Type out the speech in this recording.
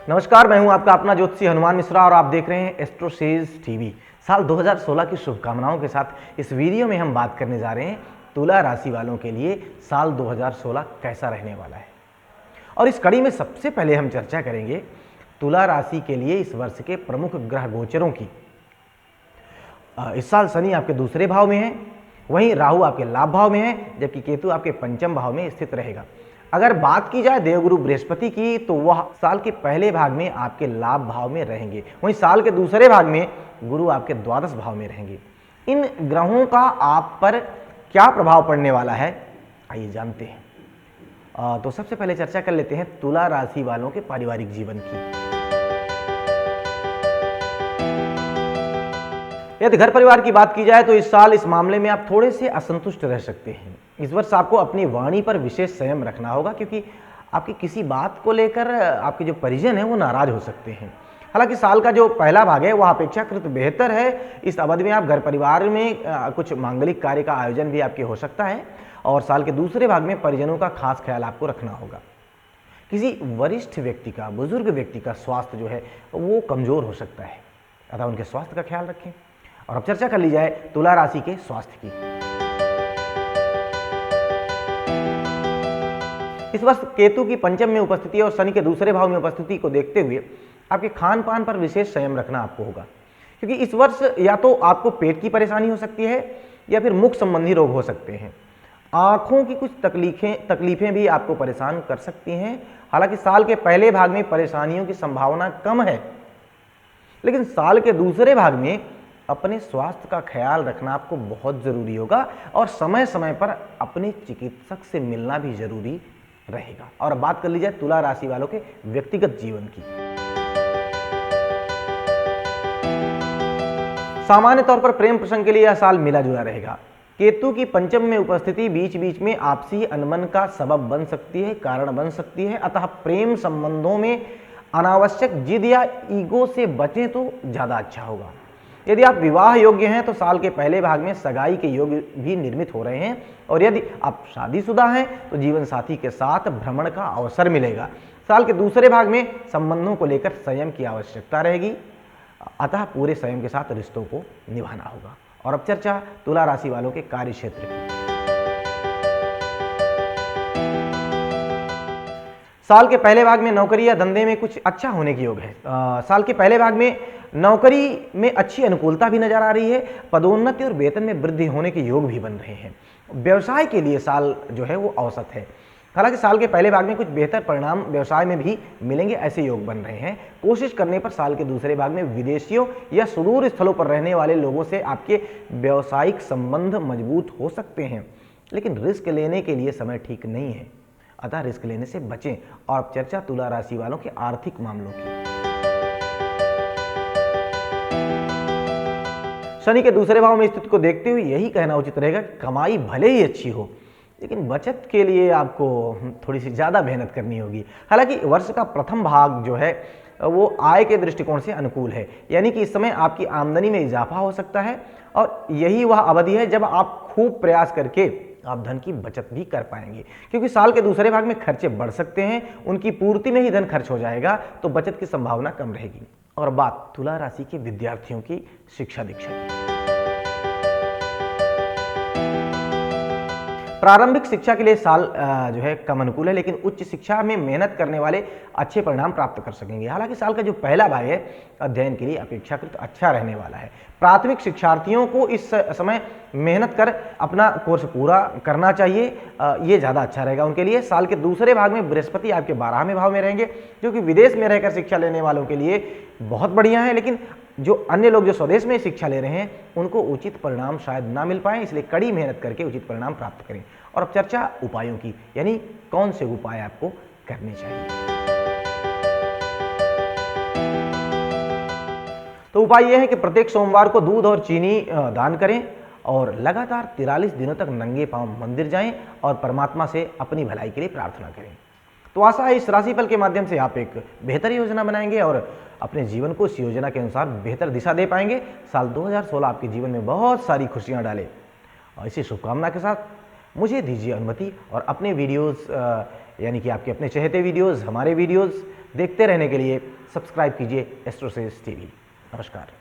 नमस्कार, मैं हूं आपका अपना ज्योतिषी हनुमान मिश्रा और आप देख रहे हैं एस्ट्रोसेज टीवी। साल 2016 की शुभकामनाओं के साथ इस वीडियो में हम बात करने जा रहे हैं तुला राशि वालों के लिए साल 2016 कैसा रहने वाला है। और इस कड़ी में सबसे पहले हम चर्चा करेंगे तुला राशि के लिए इस वर्ष के प्रमुख ग्रह गोचरों की। इस साल शनि आपके दूसरे भाव में है, वहीं राहु आपके लाभ भाव में है, जबकि केतु आपके पंचम भाव में स्थित रहेगा। अगर बात की जाए देवगुरु बृहस्पति की तो वह साल के पहले भाग में आपके लाभ भाव में रहेंगे, वहीं साल के दूसरे भाग में गुरु आपके द्वादश भाव में रहेंगे। इन ग्रहों का आप पर क्या प्रभाव पड़ने वाला है, आइए जानते हैं। तो सबसे पहले चर्चा कर लेते हैं तुला राशि वालों के पारिवारिक जीवन की। यदि घर परिवार की बात की जाए तो इस साल इस मामले में आप थोड़े से असंतुष्ट रह सकते हैं। इस वर्ष आपको अपनी वाणी पर विशेष संयम रखना होगा, क्योंकि आपकी किसी बात को लेकर आपके जो परिजन हैं वो नाराज हो सकते हैं। हालांकि साल का जो पहला भाग है वह अपेक्षाकृत बेहतर है। इस अवधि में आप घर परिवार में कुछ मांगलिक कार्य का आयोजन भी आपके हो सकता है, और साल के दूसरे भाग में परिजनों का खास ख्याल आपको रखना होगा। किसी वरिष्ठ व्यक्ति का, बुजुर्ग व्यक्ति का स्वास्थ्य जो है वो कमजोर हो सकता है, अतः उनके स्वास्थ्य का ख्याल रखें। और अब चर्चा कर ली जाए तुला राशि के स्वास्थ्य की। इस वर्ष केतु की पंचम में उपस्थिति और शनि के दूसरे भाव में उपस्थिति को देखते हुए आपके खान पान पर विशेष संयम रखना आपको होगा, क्योंकि इस वर्ष या तो आपको पेट की परेशानी हो सकती है या फिर मुख संबंधी रोग हो सकते हैं। आंखों की कुछ तकलीफें भी आपको परेशान कर सकती हैं। हालांकि साल के पहले भाग में परेशानियों की संभावना कम है, लेकिन साल के दूसरे भाग में अपने स्वास्थ्य का ख्याल रखना आपको बहुत जरूरी होगा, और समय समय पर अपने चिकित्सक से मिलना भी जरूरी रहेगा। और अब बात कर ली जाए तुला राशि वालों के व्यक्तिगत जीवन की। सामान्य तौर पर प्रेम प्रसंग के लिए यह साल मिला जुला रहेगा। केतु की पंचम में उपस्थिति बीच बीच में आपसी अनबन का सबब बन सकती है, कारण बन सकती है। अतः प्रेम संबंधों में अनावश्यक जिद या ईगो से बचें तो ज्यादा अच्छा होगा। यदि आप विवाह योग्य हैं तो साल के पहले भाग में सगाई के योग भी निर्मित हो रहे हैं, और यदि आप शादीशुदा हैं तो जीवन साथी के साथ भ्रमण का अवसर मिलेगा। साल के दूसरे भाग में संबंधों को लेकर संयम की आवश्यकता रहेगी, अतः पूरे संयम के साथ रिश्तों को निभाना होगा। और अब चर्चा तुला राशि वालों के कार्य क्षेत्र की। साल के पहले भाग में नौकरी या धंधे में कुछ अच्छा होने की योग है। साल के पहले भाग में नौकरी में अच्छी अनुकूलता भी नजर आ रही है। पदोन्नति और वेतन में वृद्धि होने के योग भी बन रहे हैं। व्यवसाय के लिए साल जो है वो औसत है। हालांकि साल के पहले भाग में कुछ बेहतर परिणाम व्यवसाय में भी मिलेंगे, ऐसे योग बन रहे हैं। कोशिश करने पर साल के दूसरे भाग में विदेशियों या सुदूर स्थलों पर रहने वाले लोगों से आपके व्यावसायिक संबंध मजबूत हो सकते हैं, लेकिन रिस्क लेने के लिए समय ठीक नहीं है, अतः रिस्क लेने से बचें। और अब चर्चा तुला राशि वालों के आर्थिक मामलों की। शनि के दूसरे भाव में स्थिति को देखते हुए यही कहना उचित रहेगा कि कमाई भले ही अच्छी हो, लेकिन बचत के लिए आपको थोड़ी सी ज़्यादा मेहनत करनी होगी। हालांकि वर्ष का प्रथम भाग जो है वो आय के दृष्टिकोण से अनुकूल है, यानी कि इस समय आपकी आमदनी में इजाफा हो सकता है, और यही वह अवधि है जब आप खूब प्रयास करके आप धन की बचत भी कर पाएंगे। क्योंकि साल के दूसरे भाग में खर्चे बढ़ सकते हैं, उनकी पूर्ति में ही धन खर्च हो जाएगा, तो बचत की संभावना कम रहेगी। और बात तुला राशि के विद्यार्थियों की शिक्षा दीक्षा की। प्रारंभिक शिक्षा के लिए साल जो है कम अनुकूल है, लेकिन उच्च शिक्षा में मेहनत करने वाले अच्छे परिणाम प्राप्त कर सकेंगे। हालांकि साल का जो पहला भाग है अध्ययन के लिए अपेक्षाकृत अच्छा रहने वाला है। प्राथमिक शिक्षार्थियों को इस समय मेहनत कर अपना कोर्स पूरा करना चाहिए, ये ज़्यादा अच्छा रहेगा उनके लिए। साल के दूसरे भाग में बृहस्पति आपके 12वें भाव में रहेंगे, जो कि विदेश में रहकर शिक्षा लेने वालों के लिए बहुत बढ़िया है, लेकिन जो अन्य लोग जो स्वदेश में शिक्षा ले रहे हैं उनको उचित परिणाम शायद ना मिल पाए, इसलिए कड़ी मेहनत करके उचित परिणाम प्राप्त करें। और अब चर्चा उपायों की, यानी कौन से उपाय आपको करने चाहिए। तो उपाय यह है कि प्रत्येक सोमवार को दूध और चीनी दान करें, और लगातार 43 दिनों तक नंगे पांव मंदिर जाएं और परमात्मा से अपनी भलाई के लिए प्रार्थना करें। तो आशा है इस राशिफल के माध्यम से आप एक बेहतर योजना बनाएंगे और अपने जीवन को इस योजना के अनुसार बेहतर दिशा दे पाएंगे। साल 2016 आपके जीवन में बहुत सारी खुशियां डाले, और इसी शुभकामना के साथ मुझे दीजिए अनुमति और अपने वीडियोस यानी कि आपके अपने चहेते वीडियोज़, हमारे वीडियोज़ देखते रहने के लिए सब्सक्राइब कीजिए एस्ट्रोसेज टीवी। नमस्कार।